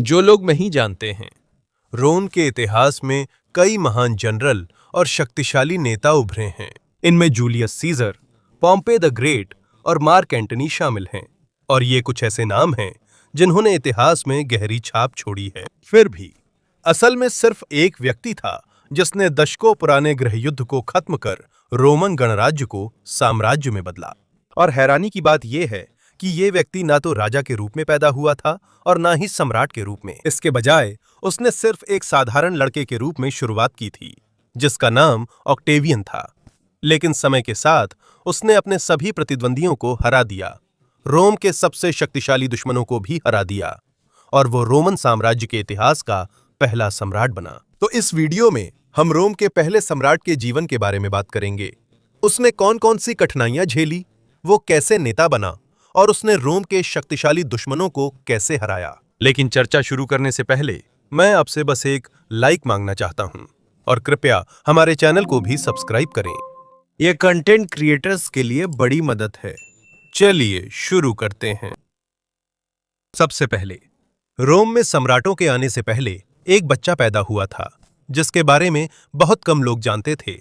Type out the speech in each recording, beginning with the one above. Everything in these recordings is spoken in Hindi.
जो लोग नहीं जानते हैं, रोम के इतिहास में कई महान जनरल और शक्तिशाली नेता उभरे हैं। इनमें जूलियस सीजर, पॉम्पे द ग्रेट और मार्क एंटनी शामिल हैं। और ये कुछ ऐसे नाम हैं जिन्होंने इतिहास में गहरी छाप छोड़ी है। फिर भी असल में सिर्फ एक व्यक्ति था जिसने दशकों पुराने गृहयुद्ध को खत्म कर रोमन गणराज्य को साम्राज्य में बदला। और हैरानी की बात यह है कि ये व्यक्ति ना तो राजा के रूप में पैदा हुआ था और ना ही सम्राट के रूप में। इसके बजाय उसने सिर्फ एक साधारण लड़के के रूप में शुरुआत की थी जिसका नाम ऑक्टेवियन था। लेकिन समय के साथ उसने अपने सभी प्रतिद्वंदियों को हरा दिया, रोम के सबसे शक्तिशाली दुश्मनों को भी हरा दिया और वो रोमन साम्राज्य के इतिहास का पहला सम्राट बना। तो इस वीडियो में हम रोम के पहले सम्राट के जीवन के बारे में बात करेंगे। उसने कौन कौन सी कठिनाइयां झेली, वो कैसे नेता बना और उसने रोम के शक्तिशाली दुश्मनों को कैसे हराया। लेकिन चर्चा शुरू करने से पहले मैं आपसे बस एक लाइक मांगना चाहता हूं और कृपया हमारे चैनल को भी सब्सक्राइब करें। यह कंटेंट क्रिएटर्स के लिए बड़ी मदद है। चलिए शुरू करते हैं। सबसे पहले रोम में सम्राटों के आने से पहले एक बच्चा पैदा हुआ था जिसके बारे में बहुत कम लोग जानते थे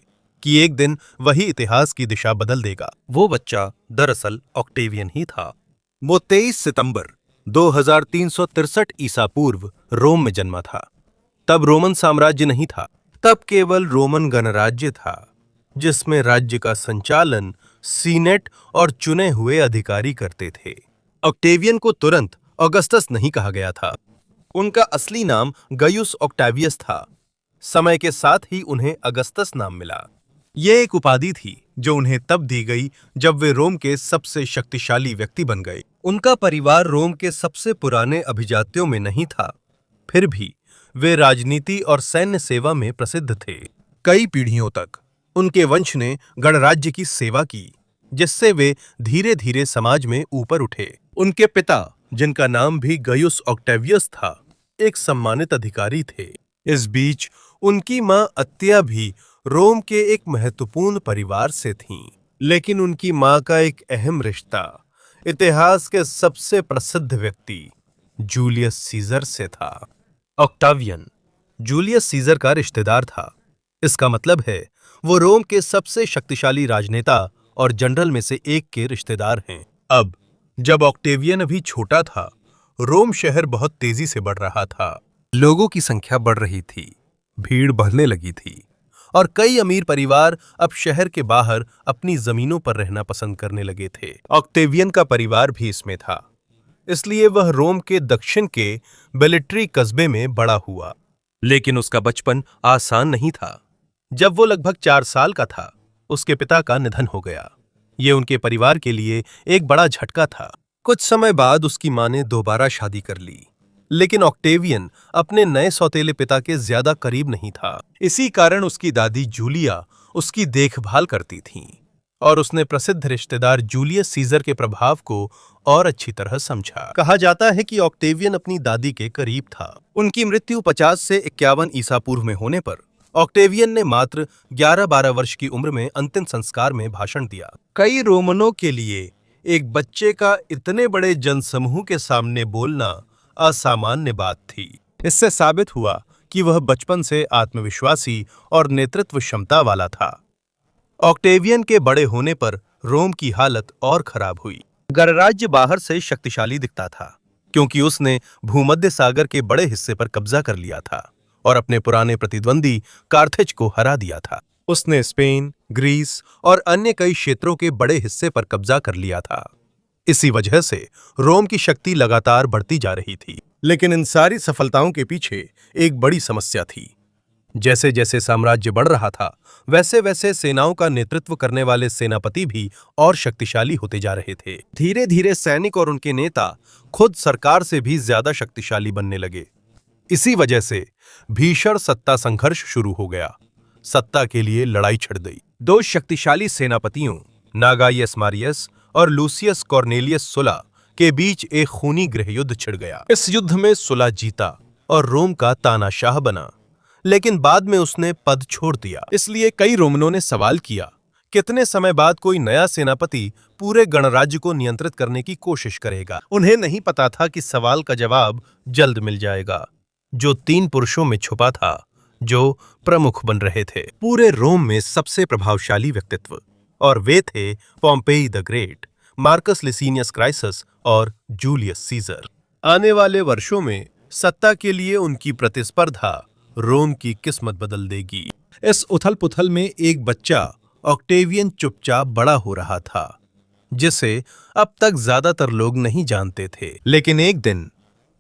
कि एक दिन वही इतिहास की दिशा बदल देगा। वो बच्चा दरअसल ऑक्टेवियन ही था। वो 23 सितंबर 2363 ईसा पूर्व रोम में जन्मा था। तब रोमन साम्राज्य नहीं था, तब केवल रोमन गणराज्य था जिसमें राज्य का संचालन सीनेट और चुने हुए अधिकारी करते थे। ऑक्टेवियन को तुरंत ऑगस्टस नहीं कहा गया था। उनका असली नाम गयुस ऑक्टेवियस था। समय के साथ ही उन्हें अगस्तस नाम मिला। यह एक उपाधि थी जो उन्हें तब दी गई जब वे रोम के सबसे शक्तिशाली व्यक्ति बन गए। उनका परिवार रोम के सबसे पुराने अभिजात्यों में नहीं था, फिर भी वे राजनीति और सैन्य सेवा में प्रसिद्ध थे। कई पीढ़ियों तक उनके वंश ने गणराज्य की सेवा की, जिससे वे धीरे धीरे समाज में ऊपर उठे। उनके पिता, जिनका नाम भी गयुस ऑक्टेवियस था, एक सम्मानित अधिकारी थे। इस बीच उनकी मां अत्या भी रोम के एक महत्वपूर्ण परिवार से थीं, लेकिन उनकी मां का एक अहम रिश्ता इतिहास के सबसे प्रसिद्ध व्यक्ति जूलियस सीजर से था। ऑक्टावियन जूलियस सीजर का रिश्तेदार था। इसका मतलब है वो रोम के सबसे शक्तिशाली राजनेता और जनरल में से एक के रिश्तेदार हैं। अब जब ऑक्टेवियन अभी छोटा था, रोम शहर बहुत तेजी से बढ़ रहा था। लोगों की संख्या बढ़ रही थी, भीड़ बढ़ने लगी थी और कई अमीर परिवार अब शहर के बाहर अपनी जमीनों पर रहना पसंद करने लगे थे। ऑक्टेवियन का परिवार भी इसमें था, इसलिए वह रोम के दक्षिण के बेलिट्री कस्बे में बड़ा हुआ। लेकिन उसका बचपन आसान नहीं था। जब वो लगभग 4 साल का था, उसके पिता का निधन हो गया। ये उनके परिवार के लिए एक बड़ा झटका था। कुछ समय बाद उसकी मां ने दोबारा शादी कर ली, लेकिन ऑक्टेवियन अपने नए सौतेले पिता के ज्यादा करीब नहीं था। इसी कारण उसकी दादी जूलिया उसकी देखभाल करती थीं और उसने प्रसिद्ध रिश्तेदार जूलियस सीजर के प्रभाव को और अच्छी तरह समझा। कहा जाता है कि ऑक्टेवियन अपनी दादी के करीब था। उनकी मृत्यु 50 से 51 ईसा पूर्व में होने पर ऑक्टेवियन ने मात्र 11-12 वर्ष की उम्र में अंतिम संस्कार में भाषण दिया। कई रोमनों के लिए एक बच्चे का इतने बड़े जनसमूह के सामने बोलना असामान्य बात थी। इससे साबित हुआ कि वह बचपन से आत्मविश्वासी और नेतृत्व क्षमता वाला था। ऑक्टेवियन के बड़े होने पर रोम की हालत और खराब हुई। गणराज्य बाहर से शक्तिशाली दिखता था क्योंकि उसने भूमध्य सागर के बड़े हिस्से पर कब्जा कर लिया था और अपने पुराने प्रतिद्वंदी कार्थेज को हरा दिया था। उसने स्पेन, ग्रीस और अन्य कई क्षेत्रों के बड़े हिस्से पर कब्जा कर लिया था। इसी वजह से रोम की शक्ति लगातार बढ़ती जा रही थी। लेकिन इन सारी सफलताओं के पीछे एक बड़ी समस्या थी। जैसे जैसे साम्राज्य बढ़ रहा था, वैसे वैसे सेनाओं का नेतृत्व करने वाले सेनापति भी और शक्तिशाली होते जा रहे थे। धीरे धीरे सैनिक और उनके नेता खुद सरकार से भी ज्यादा शक्तिशाली बनने लगे। इसी वजह से भीषण सत्ता संघर्ष शुरू हो गया। सत्ता के लिए लड़ाई छिड़ गई। 2 शक्तिशाली सेनापतियों नागायस मारियस और लूसियस कॉर्नेलियस सुला के बीच एक खूनी गृहयुद्ध छिड़ गया। इस युद्ध में सुला जीता और रोम का तानाशाह बना, लेकिन बाद में उसने पद छोड़ दिया। इसलिए कई रोमनों ने सवाल किया कितने समय बाद कोई नया सेनापति पूरे गणराज्य को नियंत्रित करने की कोशिश करेगा। उन्हें नहीं पता था कि सवाल का जवाब जल्द मिल जाएगा, जो 3 पुरुषों में छुपा था, जो प्रमुख बन रहे थे। पूरे रोम में सबसे प्रभावशाली व्यक्तित्व, और वे थे Pompey the Great, Marcus Licinius Crassus और जूलियस सीजर। आने वाले वर्षों में सत्ता के लिए उनकी प्रतिस्पर्धा रोम की किस्मत बदल देगी। इस उथल-पुथल में एक बच्चा ऑक्टेवियन चुपचाप बड़ा हो रहा था, जिसे अब तक ज्यादातर लोग नहीं जानते थे, लेकिन एक दिन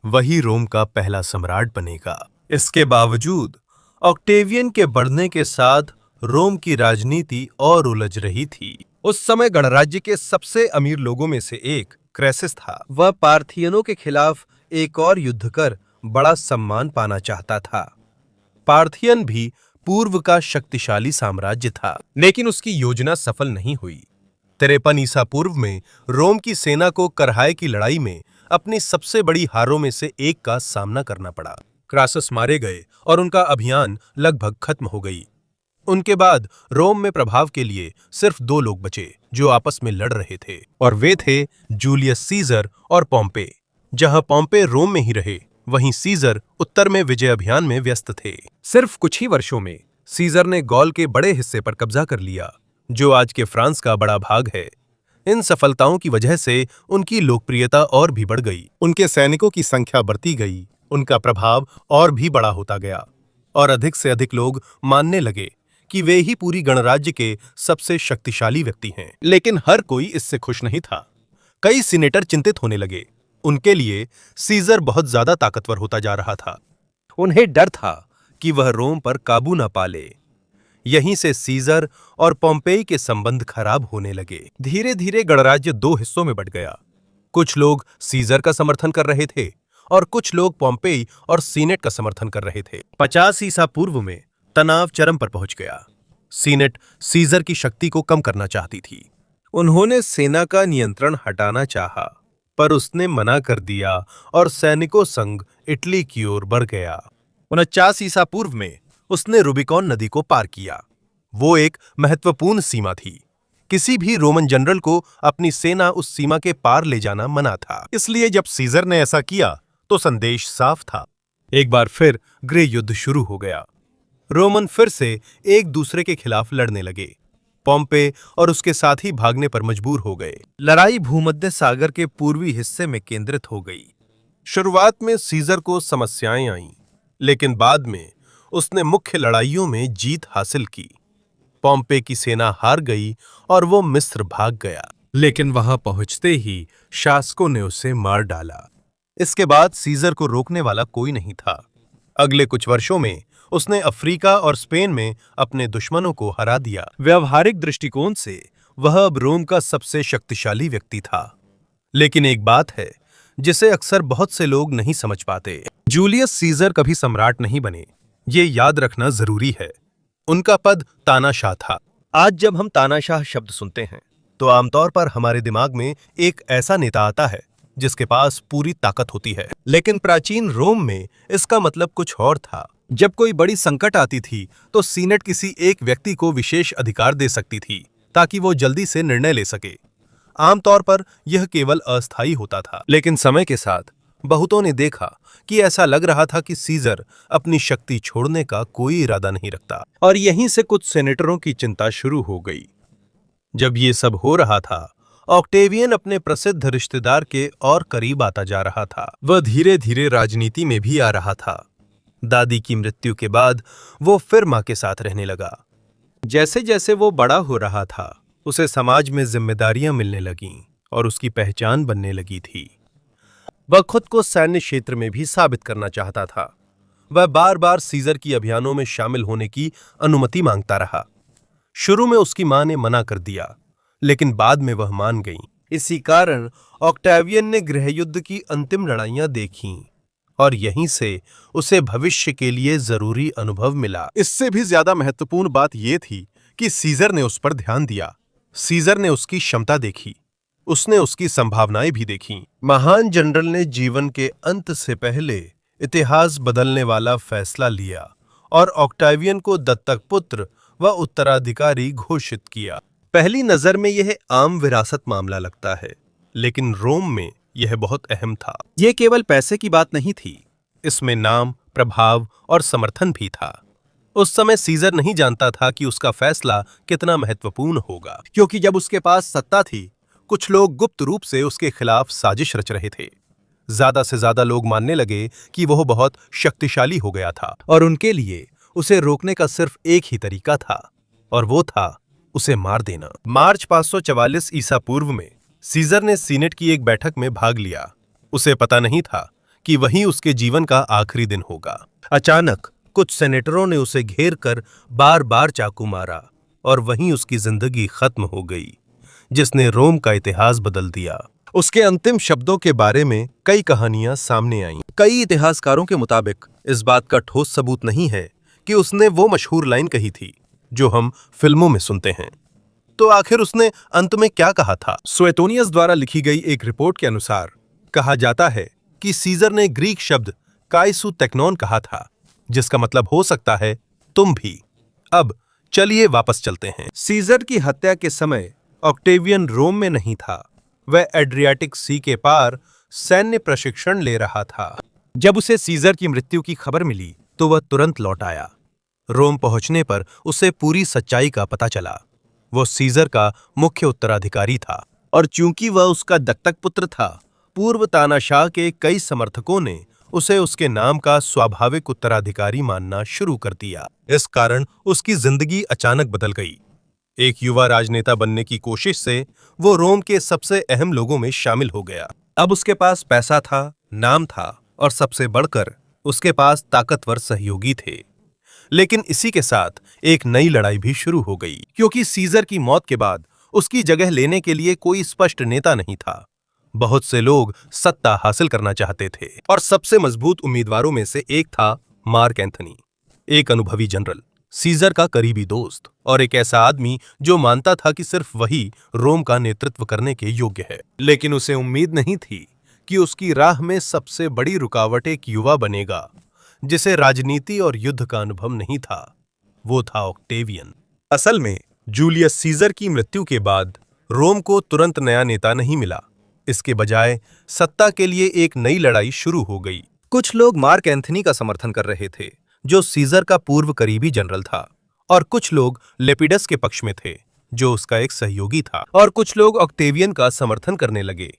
वही रोम का पहला सम्राट बनेगा। इसके बावजूद ऑक्टेवियन के बढ़ने के साथ रोम की राजनीति और उलझ रही थी। उस समय गणराज्य के सबसे अमीर लोगों में से एक क्रेसिस था। वह पार्थियनों के खिलाफ एक और युद्ध कर बड़ा सम्मान पाना चाहता था। पार्थियन भी पूर्व का शक्तिशाली साम्राज्य था, लेकिन उसकी योजना सफल नहीं हुई। 53 ईसा पूर्व में रोम की सेना को करहाय की लड़ाई में अपनी सबसे बड़ी हारों में से एक का सामना करना पड़ा। क्रासस मारे गए और उनका अभियान लगभग खत्म हो गई। उनके बाद रोम में प्रभाव के लिए सिर्फ 2 लोग बचे जो आपस में लड़ रहे थे, और वे थे जूलियस सीजर और पोम्पे। जहां पोम्पे रोम में ही रहे, वहीं सीजर उत्तर में विजय अभियान में व्यस्त थे। सिर्फ कुछ ही वर्षों में सीजर ने गॉल के बड़े हिस्से पर कब्जा कर लिया, जो आज के फ्रांस का बड़ा भाग है। इन सफलताओं की वजह से उनकी लोकप्रियता और भी बढ़ गई। उनके सैनिकों की संख्या बढ़ती गई, उनका प्रभाव और भी बड़ा होता गया, और अधिक से अधिक लोग मानने लगे कि वे ही पूरी गणराज्य के सबसे शक्तिशाली व्यक्ति हैं। लेकिन हर कोई इससे खुश नहीं था। कई सीनेटर चिंतित होने लगे। उनके लिए सीजर बहुत ज्यादा ताकतवर होता जा रहा था। उन्हें डर था कि वह रोम पर काबू न पा ले। यहीं से सीजर और पोम्पेई के संबंध खराब होने लगे। धीरे धीरे गणराज्य 2 हिस्सों में बंट गया। कुछ लोग सीजर का समर्थन कर रहे थे और कुछ लोग पोम्पेई और सीनेट का समर्थन कर रहे थे। 50 ईसा पूर्व में तनाव चरम पर पहुंच गया। सीनेट सीजर की शक्ति को कम करना चाहती थी। उन्होंने सेना का नियंत्रण हटाना चाहा, पर उसने मना कर दिया और सैनिकों संग इटली की ओर बढ़ गया। 49 ईसा पूर्व में उसने रूबिकॉन नदी को पार किया। वो एक महत्वपूर्ण सीमा थी। किसी भी रोमन जनरल को अपनी सेना उस सीमा के पार ले जाना मना था। इसलिए जब सीजर ने ऐसा किया तो संदेश साफ था। एक बार फिर गृह युद्ध शुरू हो गया। रोमन फिर से एक दूसरे के खिलाफ लड़ने लगे। पोम्पे और उसके साथी भागने पर मजबूर हो गए। लड़ाई भूमध्य सागर के पूर्वी हिस्से में केंद्रित हो गई। शुरुआत में सीजर को समस्याएं आईं, लेकिन बाद में उसने मुख्य लड़ाइयों में जीत हासिल की। पोम्पे की सेना हार गई और वो मिस्र भाग गया, लेकिन वहां पहुंचते ही शासकों ने उसे मार डाला। इसके बाद सीजर को रोकने वाला कोई नहीं था। अगले कुछ वर्षों में उसने अफ्रीका और स्पेन में अपने दुश्मनों को हरा दिया। व्यवहारिक दृष्टिकोण से वह अब रोम का सबसे शक्तिशाली व्यक्ति था। लेकिन एक बात है जिसे अक्सर बहुत से लोग नहीं समझ पाते। जूलियस सीजर कभी सम्राट नहीं बने, ये याद रखना जरूरी है। उनका पद तानाशाह था। आज जब हम तानाशाह शब्द सुनते हैं तो आमतौर पर हमारे दिमाग में एक ऐसा नेता आता है जिसके पास पूरी ताकत होती है, लेकिन प्राचीन रोम में इसका मतलब कुछ और था। जब कोई बड़ी संकट आती थी तो सीनेट किसी एक व्यक्ति को विशेष अधिकार दे सकती थी ताकि वो जल्दी से निर्णय ले सके। आमतौर पर यह केवल अस्थायी होता था, लेकिन समय के साथ बहुतों ने देखा कि ऐसा लग रहा था कि सीजर अपनी शक्ति छोड़ने का कोई इरादा नहीं रखता, और यहीं से कुछ सेनेटरों की चिंता शुरू हो गई। जब ये सब हो रहा था, ऑक्टेवियन अपने प्रसिद्ध रिश्तेदार के और करीब आता जा रहा था। वह धीरे धीरे राजनीति में भी आ रहा था। दादी की मृत्यु के बाद वो फिर मां के साथ रहने लगा। जैसे जैसे वो बड़ा हो रहा था, उसे समाज में जिम्मेदारियां मिलने लगीं और उसकी पहचान बनने लगी थी। वह खुद को सैन्य क्षेत्र में भी साबित करना चाहता था। वह बार बार सीजर की अभियानों में शामिल होने की अनुमति मांगता रहा। शुरू में उसकी मां ने मना कर दिया, लेकिन बाद में वह मान गई। इसी कारण ऑक्टेवियन ने गृहयुद्ध की अंतिम लड़ाइयां देखीं और यहीं से उसे भविष्य के लिए जरूरी अनुभव मिला। इससे भी ज्यादा महत्वपूर्ण बात यह थी कि सीजर ने उस पर ध्यान दिया। सीजर ने उसकी क्षमता देखी, उसने उसकी संभावनाएं भी देखीं। महान जनरल ने जीवन के अंत से पहले इतिहास बदलने वाला फैसला लिया और ऑक्टेवियन को दत्तक पुत्र व उत्तराधिकारी घोषित किया। पहली नजर में यह आम विरासत मामला लगता है, लेकिन रोम में यह बहुत अहम था। ये केवल पैसे की बात नहीं थी, इसमें नाम, प्रभाव और समर्थन भी था। उस समय सीजर नहीं जानता था कि उसका फैसला कितना महत्वपूर्ण होगा, क्योंकि जब उसके पास सत्ता थी, कुछ लोग गुप्त रूप से उसके खिलाफ साजिश रच रहे थे। ज्यादा से ज्यादा लोग मानने लगे कि वह बहुत शक्तिशाली हो गया था और उनके लिए उसे रोकने का सिर्फ एक ही तरीका था, और वो था उसे मार देना। मार्च 544 ईसा पूर्व में सीजर ने सीनेट की एक बैठक में भाग लिया। उसे पता नहीं था कि वही उसके जीवन का आखिरी दिन होगा। अचानक कुछ सेनेटरों ने उसे घेर कर बार बार चाकू मारा और वहीं उसकी जिंदगी खत्म हो गई, जिसने रोम का इतिहास बदल दिया। उसके अंतिम शब्दों के बारे में कई कहानियां सामने आईं। कई इतिहासकारों के मुताबिक इस बात का ठोस सबूत नहीं है कि उसने वो मशहूर लाइन कही थी जो हम फिल्मों में सुनते हैं। तो आखिर उसने अंत में क्या कहा था? सुएटोनियस द्वारा लिखी गई एक रिपोर्ट के अनुसार कहा जाता है कि सीजर ने ग्रीक शब्द काइसु टेक्नोन कहा था, जिसका मतलब हो सकता है तुम भी। अब चलिए वापस चलते हैं। सीजर की हत्या के समय ऑक्टेवियन रोम में नहीं था। वह एड्रियाटिक सी के पार सैन्य प्रशिक्षण ले रहा था। जब उसे सीजर की मृत्यु की खबर मिली, तो वह तुरंत लौट आया। रोम पहुंचने पर उसे पूरी सच्चाई का पता चला। वो सीजर का मुख्य उत्तराधिकारी था, और चूंकि वह उसका दत्तक पुत्र था, पूर्व तानाशाह के कई समर्थकों ने उसे उसके नाम का स्वाभाविक उत्तराधिकारी मानना शुरू कर दिया। इस कारण उसकी जिंदगी अचानक बदल गई। एक युवा राजनेता बनने की कोशिश से वो रोम के सबसे अहम लोगों में शामिल हो गया। अब उसके पास पैसा था, नाम था, और सबसे बढ़कर उसके पास ताकतवर सहयोगी थे। लेकिन इसी के साथ एक नई लड़ाई भी शुरू हो गई, क्योंकि सीजर की मौत के बाद उसकी जगह लेने के लिए कोई स्पष्ट नेता नहीं था। बहुत से लोग सत्ता हासिल करना चाहते थे, और सबसे मजबूत उम्मीदवारों में से एक था मार्क एंथनी, एक अनुभवी जनरल, सीजर का करीबी दोस्त, और एक ऐसा आदमी जो मानता था कि सिर्फ वही रोम का नेतृत्व करने के योग्य है। लेकिन उसे उम्मीद नहीं थी कि उसकी राह में सबसे बड़ी रुकावट एक युवा बनेगा जिसे राजनीति और युद्ध का अनुभव नहीं था। वो था ऑक्टेवियन। असल में जूलियस सीजर की मृत्यु के बाद रोम को तुरंत नया नेता नहीं मिला। इसके बजाय सत्ता के लिए एक नई लड़ाई शुरू हो गई। कुछ लोग मार्क एंथनी का समर्थन कर रहे थे, जो सीजर का पूर्व करीबी जनरल था, और कुछ लोग लेपिडस के पक्ष में थे, जो उसका एक सहयोगी था, और कुछ लोग ऑक्टेवियन का समर्थन करने लगे।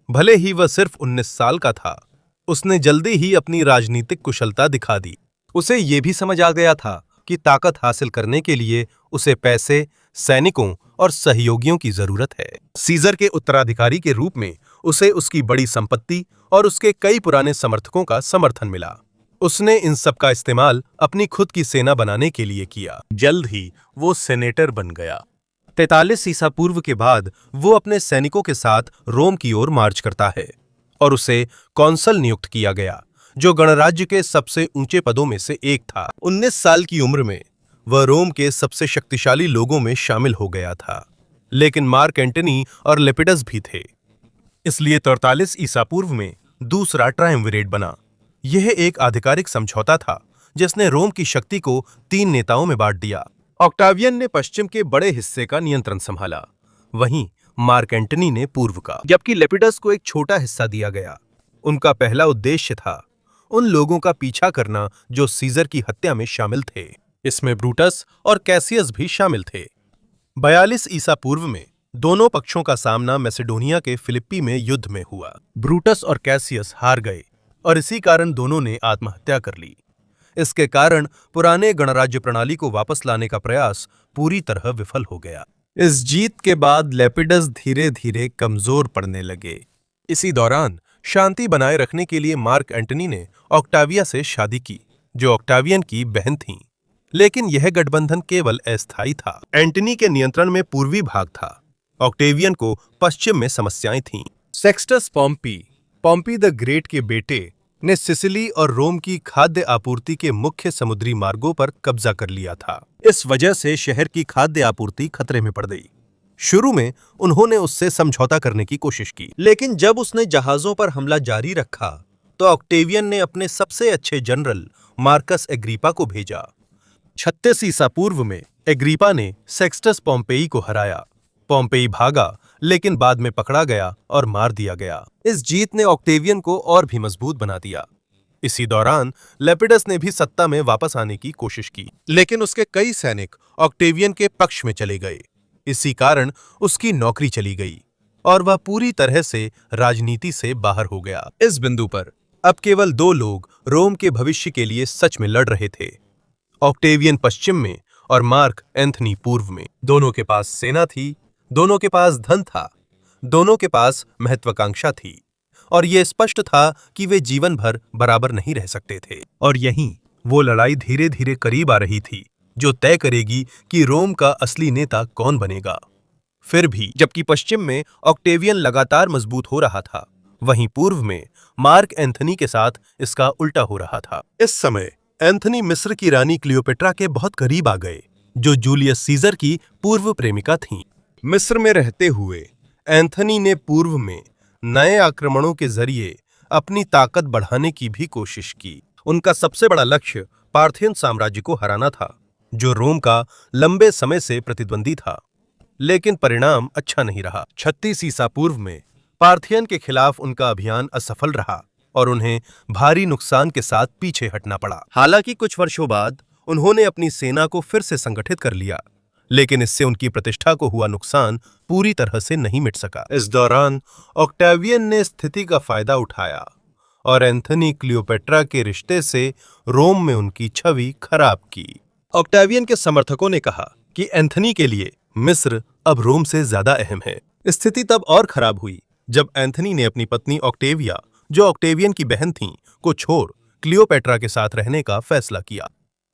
भले ही वह सिर्फ 19 साल का था, उसने जल्दी ही अपनी राजनीतिक कुशलता दिखा दी। उसे ये भी समझ आ गया था कि ताकत हासिल करने के लिए उसे पैसे, सैनिकों और सहयोगियों की जरूरत है। सीजर के उत्तराधिकारी के रूप में उसे उसकी बड़ी संपत्ति और उसके कई पुराने समर्थकों का समर्थन मिला। उसने इन सब का इस्तेमाल अपनी खुद की सेना बनाने के लिए किया। जल्द ही वो सेनेटर बन गया। 43 ईसा पूर्व के बाद वो अपने सैनिकों के साथ रोम की ओर मार्च करता है, और उसे कौंसल नियुक्त किया गया, जो गणराज्य के सबसे ऊंचे पदों में से एक था। 19 साल की उम्र में वह रोम के सबसे शक्तिशाली लोगों में शामिल हो गया था। लेकिन मार्क एंटनी और लेपिडस भी थे। इसलिए 43 ईसा पूर्व में दूसरा ट्रायम्विरेट बना। यह एक आधिकारिक समझौता था जिसने रोम की शक्ति को 3 नेताओं में बांट दिया। ऑक्टावियन ने पश्चिम के बड़े हिस्से का नियंत्रण संभाला, वहीं मार्क एंटनी ने पूर्व का, जबकि लेपिडस को एक छोटा हिस्सा दिया गया। उनका पहला उद्देश्य था उन लोगों का पीछा करना जो सीजर की हत्या में शामिल थे। इसमें ब्रूटस और कैसियस भी शामिल थे। 42 ईसा पूर्व में दोनों पक्षों का सामना मैसेडोनिया के फिलिप्पी में युद्ध में हुआ। ब्रूटस और कैसियस हार गए, और इसी कारण दोनों ने आत्महत्या कर ली। इसके कारण पुराने गणराज्य प्रणाली को वापस लाने का प्रयास पूरी तरह विफल हो गया। इस जीत के बाद लेपिडस धीरे धीरे कमजोर पड़ने लगे। इसी दौरान शांति बनाए रखने के लिए मार्क एंटनी ने ऑक्टाविया से शादी की, जो ऑक्टावियन की बहन थीं। लेकिन यह गठबंधन केवल अस्थायी था। एंटनी के नियंत्रण में पूर्वी भाग था, ऑक्टेवियन को पश्चिम में समस्याएं थीं। सेक्स्टस पॉम्पी द ग्रेट के बेटे ने सिसिली और रोम की खाद्य आपूर्ति के मुख्य समुद्री मार्गों पर कब्जा कर लिया था। इस वजह से शहर की खाद्य आपूर्ति खतरे में पड़ गई। शुरू में उन्होंने उससे समझौता करने की कोशिश की, लेकिन जब उसने जहाजों पर हमला जारी रखा तो ऑक्टेवियन ने अपने सबसे अच्छे जनरल मार्कस एग्रिपा को भेजा। 36 ईसा पूर्व में एग्रिपा ने सेक्स्टस पॉम्पेई को हराया पोम्पेई भागा, लेकिन बाद में पकड़ा गया और मार दिया गया। इस जीत ने ऑक्टेवियन को और भी मजबूत बना दिया। इसी दौरान लेपिडस ने भी सत्ता में वापस आने की कोशिश की, लेकिन उसके कई सैनिक ऑक्टेवियन के पक्ष में चले गए। इसी कारण उसकी नौकरी चली गई और वह पूरी तरह से राजनीति से बाहर हो गया। इस बिंदु पर अब केवल दो लोग रोम के भविष्य के लिए सच में लड़ रहे थे, ऑक्टेवियन पश्चिम में और मार्क एंथनी पूर्व में। दोनों के पास सेना थी, दोनों के पास धन था, दोनों के पास महत्वाकांक्षा थी, और यह स्पष्ट था कि वे जीवन भर बराबर नहीं रह सकते थे। और यहीं वो लड़ाई धीरे धीरे करीब आ रही थी, जो तय करेगी कि रोम का असली नेता कौन बनेगा। फिर भी जबकि पश्चिम में ऑक्टेवियन लगातार मजबूत हो रहा था, वहीं पूर्व में मार्क एंथनी के साथ इसका उल्टा हो रहा था। इस समय एंथनी मिस्र की रानी क्लियोपेट्रा के बहुत करीब आ गए, जो जूलियस सीजर की पूर्व प्रेमिका थीं। मिस्र में रहते हुए एंथनी ने पूर्व में नए आक्रमणों के जरिए अपनी ताकत बढ़ाने की भी कोशिश की। उनका सबसे बड़ा लक्ष्य पार्थियन साम्राज्य को हराना था, जो रोम का लंबे समय से प्रतिद्वंदी था। लेकिन परिणाम अच्छा नहीं रहा। 36 ईसा पूर्व में पार्थियन के खिलाफ उनका अभियान असफल रहा और उन्हें भारी नुकसान के साथ पीछे हटना पड़ा। हालांकि कुछ वर्षों बाद उन्होंने अपनी सेना को फिर से संगठित कर लिया, लेकिन इससे उनकी प्रतिष्ठा को हुआ नुकसान पूरी तरह से नहीं मिट सका। इस दौरान ऑक्टेवियन ने स्थिति का फायदा उठाया और एंथनी क्लियोपेट्रा के रिश्ते से रोम में उनकी छवि खराब की। ऑक्टेवियन के समर्थकों ने कहा कि एंथनी के लिए मिस्र अब रोम से ज्यादा अहम है। स्थिति तब और खराब हुई जब एंथनी ने अपनी पत्नी ऑक्टेविया, जो ऑक्टेवियन की बहन थीं, को छोड़ क्लियोपेट्रा के साथ रहने का फैसला किया।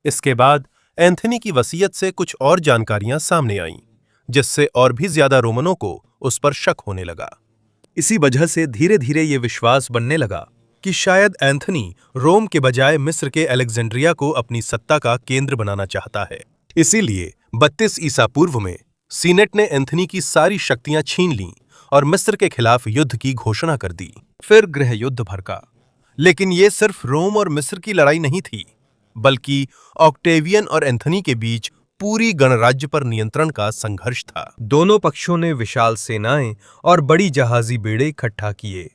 इसके बाद एंथनी की वसीयत से कुछ और जानकारियां सामने आईं, जिससे और भी ज्यादा रोमनों को उस पर शक होने लगा। इसी वजह से धीरे धीरे ये विश्वास बनने लगा कि शायद एंथनी रोम के बजाय मिस्र के अलेक्जेंड्रिया को अपनी सत्ता का केंद्र बनाना चाहता है। इसीलिए 32 ईसा पूर्व में सीनेट ने एंथनी की सारी शक्तियां छीन लीं और मिस्र के खिलाफ युद्ध की घोषणा कर दी। फिर गृह युद्ध भड़का, लेकिन ये सिर्फ रोम और मिस्र की लड़ाई नहीं थी, बल्कि ऑक्टेवियन और एंथनी के बीच पूरी गणराज्य पर नियंत्रण का संघर्ष था। दोनों पक्षों ने विशाल सेनाएं और बड़ी जहाजी बेड़े इकट्ठा किए।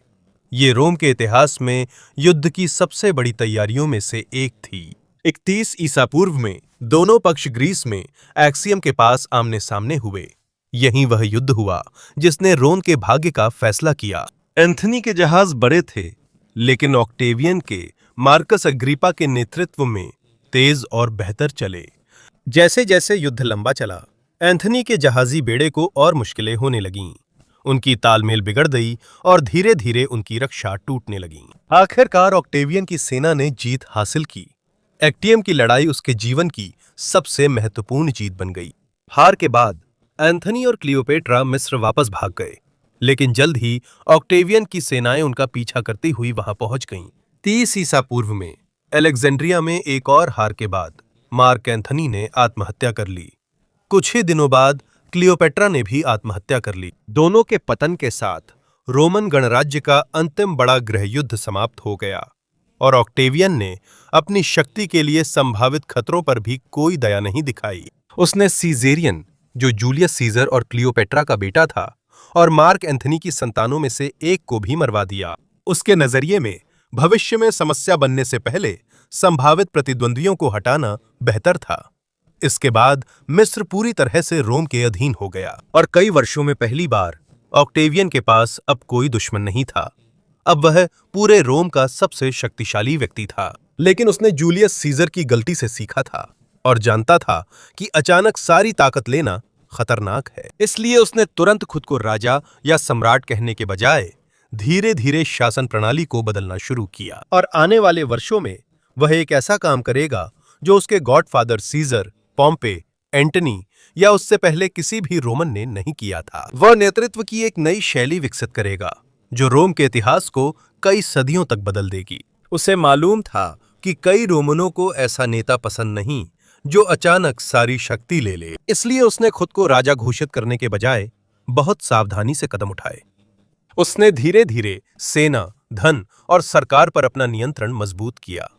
ये रोम के इतिहास में युद्ध की सबसे बड़ी तैयारियों में से एक थी। 31 ईसा पूर्व में दोनों पक्ष ग्रीस में एक्सियम के पास आमने सामने हुए। यहीं वह युद्ध हुआ जिसने रोम के भाग्य का फैसला किया। एंथनी के जहाज बड़े थे, लेकिन ऑक्टेवियन के मार्कस अग्रिपा के नेतृत्व में तेज और बेहतर चले। जैसे जैसे युद्ध लंबा चला, एंथनी के जहाजी बेड़े को और मुश्किलें होने लगीं। उनकी तालमेल बिगड़ गई और धीरे धीरे उनकी रक्षा टूटने लगी। आखिरकार ऑक्टेवियन की सेना ने जीत हासिल की। एक्टियम की लड़ाई उसके जीवन की सबसे महत्वपूर्ण जीत बन गई। हार के बाद एंथनी और क्लियोपेट्रा मिस्र वापस भाग गए, लेकिन जल्द ही ऑक्टेवियन की सेनाएं उनका पीछा करती हुई वहां पहुंच गईं। 30 ईसा पूर्व में अलेक्जेंड्रिया में एक और हार के बाद मार्क एंथनी ने आत्महत्या कर ली। कुछ ही दिनों बाद क्लियोपेट्रा ने भी आत्महत्या कर ली। दोनों के पतन के साथ रोमन गणराज्य का अंतिम बड़ा गृह युद्ध समाप्त हो गया और ऑक्टेवियन ने अपनी शक्ति के लिए संभावित खतरों पर भी कोई दया नहीं दिखाई। उसने सीजेरियन, जो जूलियस सीजर और क्लियोपेट्रा का बेटा था, और मार्क एंथनी की संतानों में से एक को भी मरवा दिया। उसके नजरिए में भविष्य में समस्या बनने से पहले संभावित प्रतिद्वंदियों को हटाना बेहतर था। इसके बाद मिस्र पूरी तरह से रोम के अधीन हो गया और कई वर्षों में पहली बार ऑक्टेवियन के पास अब कोई दुश्मन नहीं था। अब वह पूरे रोम का सबसे शक्तिशाली व्यक्ति था। लेकिन उसने जूलियस सीजर की गलती से सीखा था और जानता था कि अचानक सारी ताकत लेना खतरनाक है। इसलिए उसने तुरंत खुद को राजा या सम्राट कहने के बजाय धीरे धीरे शासन प्रणाली को बदलना शुरू किया। और आने वाले वर्षों में वह एक ऐसा काम करेगा जो उसके गॉडफादर सीजर, पोम्पे, एंटनी या उससे पहले किसी भी रोमन ने नहीं किया था। वह नेतृत्व की एक नई शैली विकसित करेगा जो रोम के इतिहास को कई सदियों तक बदल देगी। उसे मालूम था कि कई रोमनों को ऐसा नेता पसंद नहीं जो अचानक सारी शक्ति ले ले। इसलिए उसने खुद को राजा घोषित करने के बजाय बहुत सावधानी से कदम उठाए। उसने धीरे धीरे सेना, धन और सरकार पर अपना नियंत्रण मजबूत किया,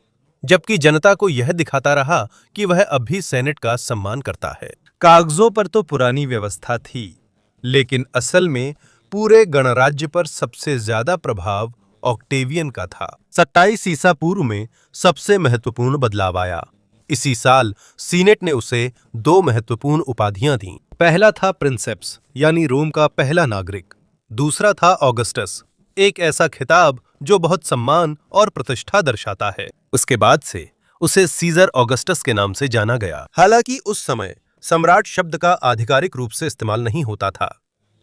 जबकि जनता को यह दिखाता रहा कि वह अब भी सेनेट का सम्मान करता है। कागजों पर तो पुरानी व्यवस्था थी, लेकिन असल में पूरे गणराज्य पर सबसे ज्यादा प्रभाव ऑक्टेवियन का था। 27 ईसा पूर्व में सबसे महत्वपूर्ण बदलाव आया। इसी साल सीनेट ने उसे 2 महत्वपूर्ण उपाधियां दी। पहला था प्रिंसेप्स यानी रोम का पहला नागरिक, दूसरा था ऑगस्टस, एक ऐसा खिताब जो बहुत सम्मान और प्रतिष्ठा दर्शाता है। उसके बाद से उसे सीजर ऑगस्टस के नाम से जाना गया। हालांकि उस समय सम्राट शब्द का आधिकारिक रूप से इस्तेमाल नहीं होता था,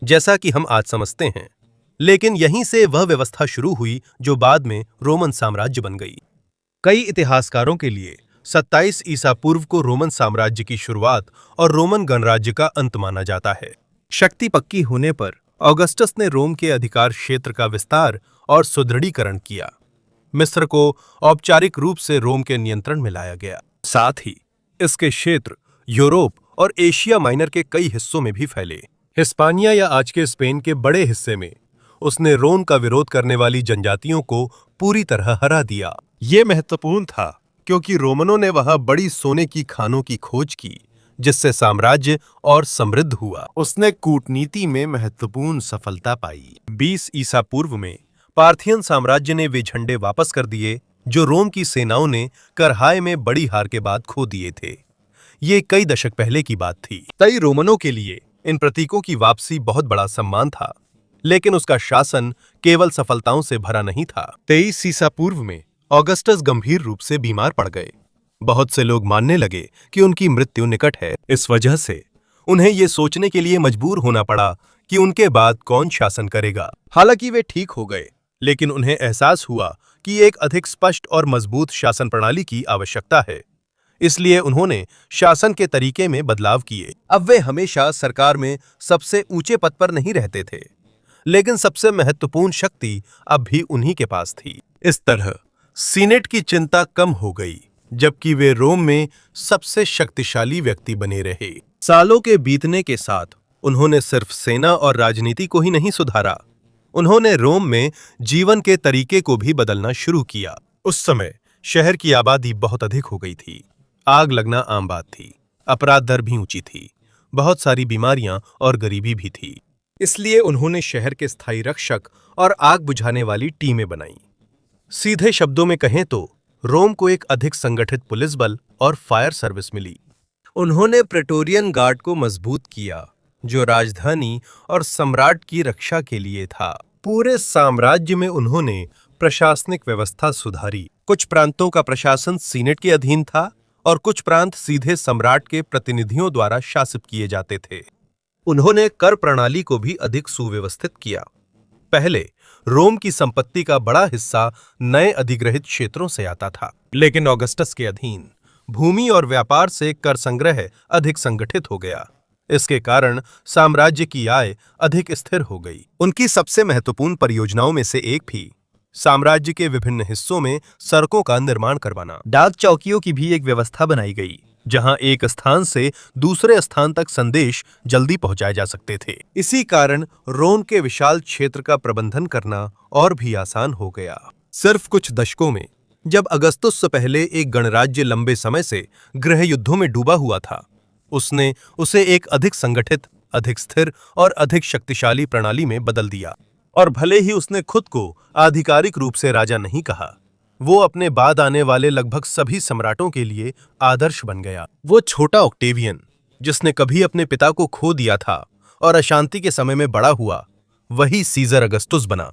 जैसा कि हम आज समझते हैं, लेकिन यहीं से वह व्यवस्था शुरू हुई जो बाद में रोमन साम्राज्य बन गई। कई इतिहासकारों के लिए 27 ईसा पूर्व को रोमन साम्राज्य की शुरुआत और रोमन गणराज्य का अंत माना जाता है। शक्ति पक्की होने पर ऑगस्टस ने रोम के अधिकार क्षेत्र का विस्तार और सुदृढ़ीकरण किया। मिस्र को औपचारिक रूप से रोम के नियंत्रण में लाया गया। साथ ही इसके क्षेत्र यूरोप और एशिया माइनर के कई हिस्सों में भी फैले। हिस्पानिया या आज के स्पेन के बड़े हिस्से में उसने रोम का विरोध करने वाली जनजातियों को पूरी तरह हरा दिया। ये महत्वपूर्ण था क्योंकि रोमनों ने वहां बड़ी सोने की खानों की खोज की, जिससे साम्राज्य और समृद्ध हुआ। उसने कूटनीति में महत्वपूर्ण सफलता पाई। 20 ईसा पूर्व में पार्थियन साम्राज्य ने वे झंडे वापस कर दिए जो रोम की सेनाओं ने करहाय में बड़ी हार के बाद खो दिए थे। ये कई दशक पहले की बात थी। कई रोमनों के लिए इन प्रतीकों की वापसी बहुत बड़ा सम्मान था, लेकिन उसका शासन केवल सफलताओं से भरा नहीं था। 23 ईसा पूर्व में ऑगस्टस गंभीर रूप से बीमार पड़ गए। बहुत से लोग मानने लगे कि उनकी मृत्यु निकट है। इस वजह से उन्हें ये सोचने के लिए मजबूर होना पड़ा कि उनके बाद कौन शासन करेगा। हालांकि वे ठीक हो गए, लेकिन उन्हें एहसास हुआ कि एक अधिक स्पष्ट और मजबूत शासन प्रणाली की आवश्यकता है। इसलिए उन्होंने शासन के तरीके में बदलाव किए। अब वे हमेशा सरकार में सबसे ऊंचे पद पर नहीं रहते थे, लेकिन सबसे महत्वपूर्ण शक्ति अब भी उन्हीं के पास थी। इस तरह सीनेट की चिंता कम हो गई, जबकि वे रोम में सबसे शक्तिशाली व्यक्ति बने रहे। सालों के बीतने के साथ उन्होंने सिर्फ सेना और राजनीति को ही नहीं सुधारा, उन्होंने रोम में जीवन के तरीके को भी बदलना शुरू किया। उस समय शहर की आबादी बहुत अधिक हो गई थी, आग लगना आम बात थी, अपराध दर भी ऊंची थी, बहुत सारी बीमारियां और गरीबी भी थी। इसलिए उन्होंने शहर के स्थायी रक्षक और आग बुझाने वाली टीमें बनाई। सीधे शब्दों में कहें तो रोम को एक अधिक संगठित पुलिस बल और फायर सर्विस मिली। उन्होंने प्रेटोरियन गार्ड को मजबूत किया, जो राजधानी और सम्राट की रक्षा के लिए था। पूरे साम्राज्य में उन्होंने प्रशासनिक व्यवस्था सुधारी। कुछ प्रांतों का प्रशासन सीनेट के अधीन था और कुछ प्रांत सीधे सम्राट के प्रतिनिधियों द्वारा शासित किए जाते थे। उन्होंने कर प्रणाली को भी अधिक सुव्यवस्थित किया। पहले रोम की संपत्ति का बड़ा हिस्सा नए अधिग्रहित क्षेत्रों से आता था, लेकिन ऑगस्टस के अधीन भूमि और व्यापार से कर संग्रह अधिक संगठित हो गया। इसके कारण साम्राज्य की आय अधिक स्थिर हो गई। उनकी सबसे महत्वपूर्ण परियोजनाओं में से एक भी साम्राज्य के विभिन्न हिस्सों में सड़कों का निर्माण करवाना। डाक चौकियों की भी एक व्यवस्था बनाई गई, जहां एक स्थान से दूसरे स्थान तक संदेश जल्दी पहुंचाए जा सकते थे। इसी कारण रोम के विशाल क्षेत्र का प्रबंधन करना और भी आसान हो गया। सिर्फ कुछ दशकों में, जब अगस्तुस से पहले एक गणराज्य लंबे समय से गृह युद्धों में डूबा हुआ था, उसने उसे एक अधिक संगठित, अधिक स्थिर और अधिक शक्तिशाली प्रणाली में बदल दिया। और भले ही उसने खुद को आधिकारिक रूप से राजा नहीं कहा, वो अपने बाद आने वाले लगभग सभी सम्राटों के लिए आदर्श बन गया। वो छोटा ऑक्टेवियन, जिसने कभी अपने पिता को खो दिया था और अशांति के समय में बड़ा हुआ, वही सीजर अगस्तुस बना,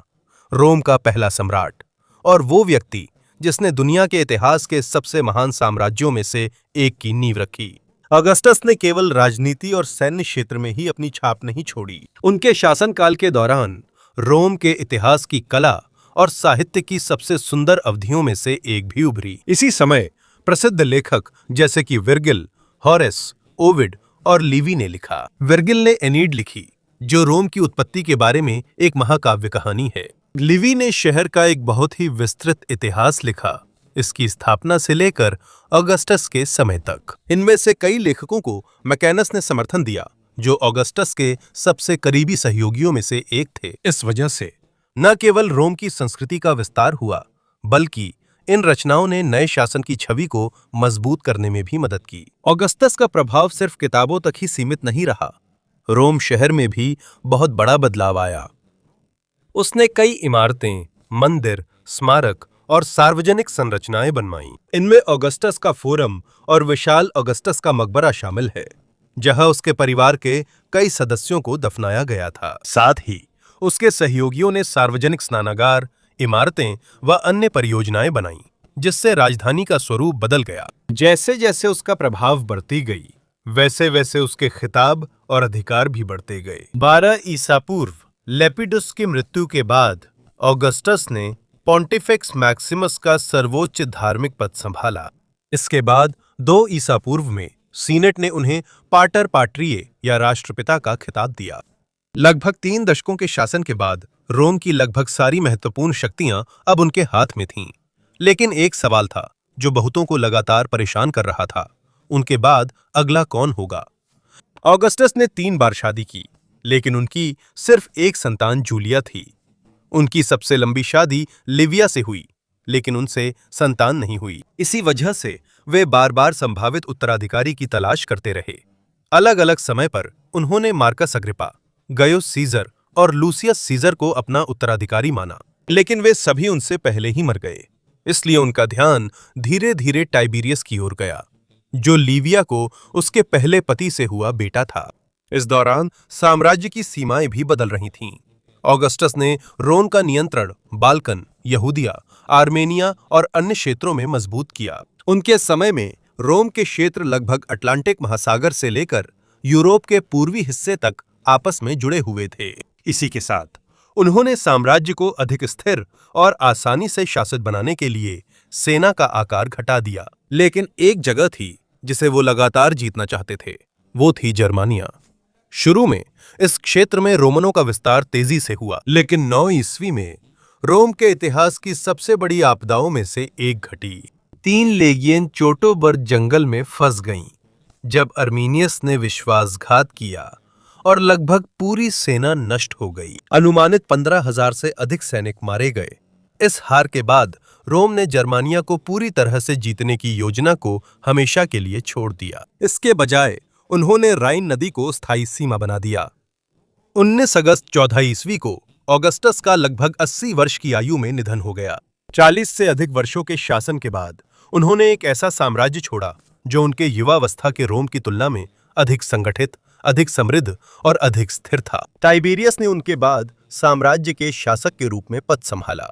रोम का पहला सम्राट, और वो व्यक्ति जिसने दुनिया के इतिहास के सबसे महान साम्राज्यों में से एक की नींव रखी। अगस्टस ने केवल राजनीति और सैन्य क्षेत्र में ही अपनी छाप नहीं छोड़ी। उनके शासनकाल के दौरान रोम के इतिहास की कला और साहित्य की सबसे सुंदर अवधियों में से एक भी उभरी। इसी समय प्रसिद्ध लेखक जैसे कि वर्गिल, होरेस, ओविड और लिवी ने लिखा। वर्गिल ने एनीड लिखी, जो रोम की उत्पत्ति के बारे में एक महाकाव्य कहानी है। लिवी ने शहर का एक बहुत ही विस्तृत इतिहास लिखा, इसकी स्थापना से लेकर ऑगस्टस के समय तक। इनमें से कई लेखकों को मैकेनस ने समर्थन दिया, जो ऑगस्टस के सबसे करीबी सहयोगियों में से एक थे। इस वजह से न केवल रोम की संस्कृति का विस्तार हुआ, बल्कि इन रचनाओं ने नए शासन की छवि को मजबूत करने में भी मदद की। ऑगस्टस का प्रभाव सिर्फ किताबों तक ही सीमित नहीं रहा, रोम शहर में भी बहुत बड़ा बदलाव आया। उसने कई इमारतें, मंदिर, स्मारक और सार्वजनिक संरचनाएं बनवाईं। इनमें ऑगस्टस का फोरम और विशाल ऑगस्टस का मकबरा शामिल है, जहां उसके परिवार के कई सदस्यों को दफनाया गया था। साथ ही उसके सहयोगियों ने सार्वजनिक स्नानागार, इमारतें व अन्य परियोजनाएं बनाईं, जिससे राजधानी का स्वरूप बदल गया। जैसे जैसे उसका प्रभाव बढ़ती गई, वैसे वैसे उसके खिताब और अधिकार भी बढ़ते गए। 12 ईसा पूर्व लेपिडस की मृत्यु के बाद ऑगस्टस ने पॉन्टिफेक्स मैक्सिमस का सर्वोच्च धार्मिक पद संभाला। इसके बाद 2 ईसा पूर्व में सीनेट ने उन्हें पाटर पाट्रिये या राष्ट्रपिता का खिताब दिया। लगभग 3 दशकों के शासन के बाद रोम की लगभग सारी महत्वपूर्ण शक्तियां अब उनके हाथ में थीं। लेकिन एक सवाल था जो बहुतों को लगातार परेशान कर रहा था, उनके बाद अगला कौन होगा? ऑगस्टस ने 3 बार शादी की, लेकिन उनकी सिर्फ एक संतान जूलिया थी। उनकी सबसे लंबी शादी लिविया से हुई, लेकिन उनसे संतान नहीं हुई। इसी वजह से वे बार-बार संभावित उत्तराधिकारी की तलाश करते रहे। अलग-अलग समय पर उन्होंने मार्कस अग्रिपा, गयुस सीजर और लूसियस सीजर को अपना उत्तराधिकारी माना, लेकिन वे सभी उनसे पहले ही मर गए। इसलिए उनका ध्यान धीरे-धीरे टाइबेरियस की ओर गया, जो लिविया को उसके पहले पति से हुआ बेटा था। इस दौरान साम्राज्य की सीमाएं भी बदल रही थीं। ऑगस्टस ने रोम का नियंत्रण बाल्कन, यहूदिया, आर्मेनिया और अन्य क्षेत्रों में मजबूत किया। उनके समय में रोम के क्षेत्र लगभग अटलांटिक महासागर से लेकर यूरोप के पूर्वी हिस्से तक आपस में जुड़े हुए थे। इसी के साथ उन्होंने साम्राज्य को अधिक स्थिर और आसानी से शासित बनाने के लिए सेना का आकार घटा दिया। लेकिन एक जगह थी जिसे वो लगातार जीतना चाहते थे, वो थी जर्मानिया। शुरू में इस क्षेत्र में रोमनों का विस्तार तेजी से हुआ, लेकिन 9 ईस्वी में रोम के इतिहास की सबसे बड़ी आपदाओं में से एक घटी। 3 लेगियन चोटोबर्ग जंगल में फंस गईं, जब अर्मीनियस ने विश्वासघात किया और लगभग पूरी सेना नष्ट हो गई। अनुमानित 15,000 से अधिक सैनिक मारे गए। इस हार के बाद रोम ने जर्मानिया को पूरी तरह से जीतने की योजना को हमेशा के लिए छोड़ दिया। इसके बजाय उन्होंने राइन नदी को स्थायी सीमा बना दिया। 19 अगस्त 14 ईस्वी को ऑगस्टस का लगभग 80 वर्ष की आयु में निधन हो गया। 40 से अधिक वर्षों के शासन के बाद उन्होंने एक ऐसा साम्राज्य छोड़ा जो उनके युवावस्था के रोम की तुलना में अधिक संगठित, अधिक समृद्ध और अधिक स्थिर था। टाइबेरियस ने उनके बाद साम्राज्य के शासक के रूप में पद संभाला।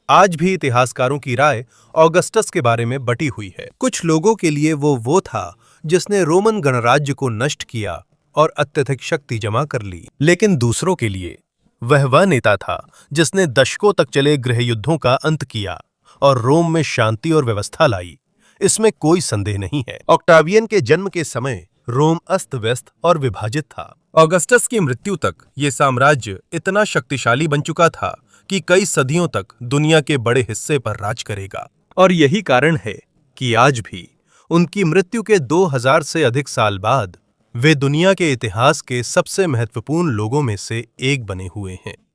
आज भी इतिहासकारों की राय ऑगस्टस के बारे में बटी हुई है। कुछ लोगों के लिए वो था जिसने रोमन गणराज्य को नष्ट किया और अत्यधिक शक्ति जमा कर ली, लेकिन दूसरों के लिए वह नेता था जिसने दशकों तक चले गृहयुद्धों का अंत किया और रोम में शांति और व्यवस्था लाई। इसमें कोई संदेह नहीं है। ऑक्टावियन के जन्म के समय रोम अस्त व्यस्त और विभाजित था। ऑगस्टस की मृत्यु तक ये साम्राज्य इतना शक्तिशाली बन चुका था कि कई सदियों तक दुनिया के बड़े हिस्से पर राज करेगा। और यही कारण है कि आज भी उनकी मृत्यु के 2000 से अधिक साल बाद वे दुनिया के इतिहास के सबसे महत्वपूर्ण लोगों में से एक बने हुए हैं।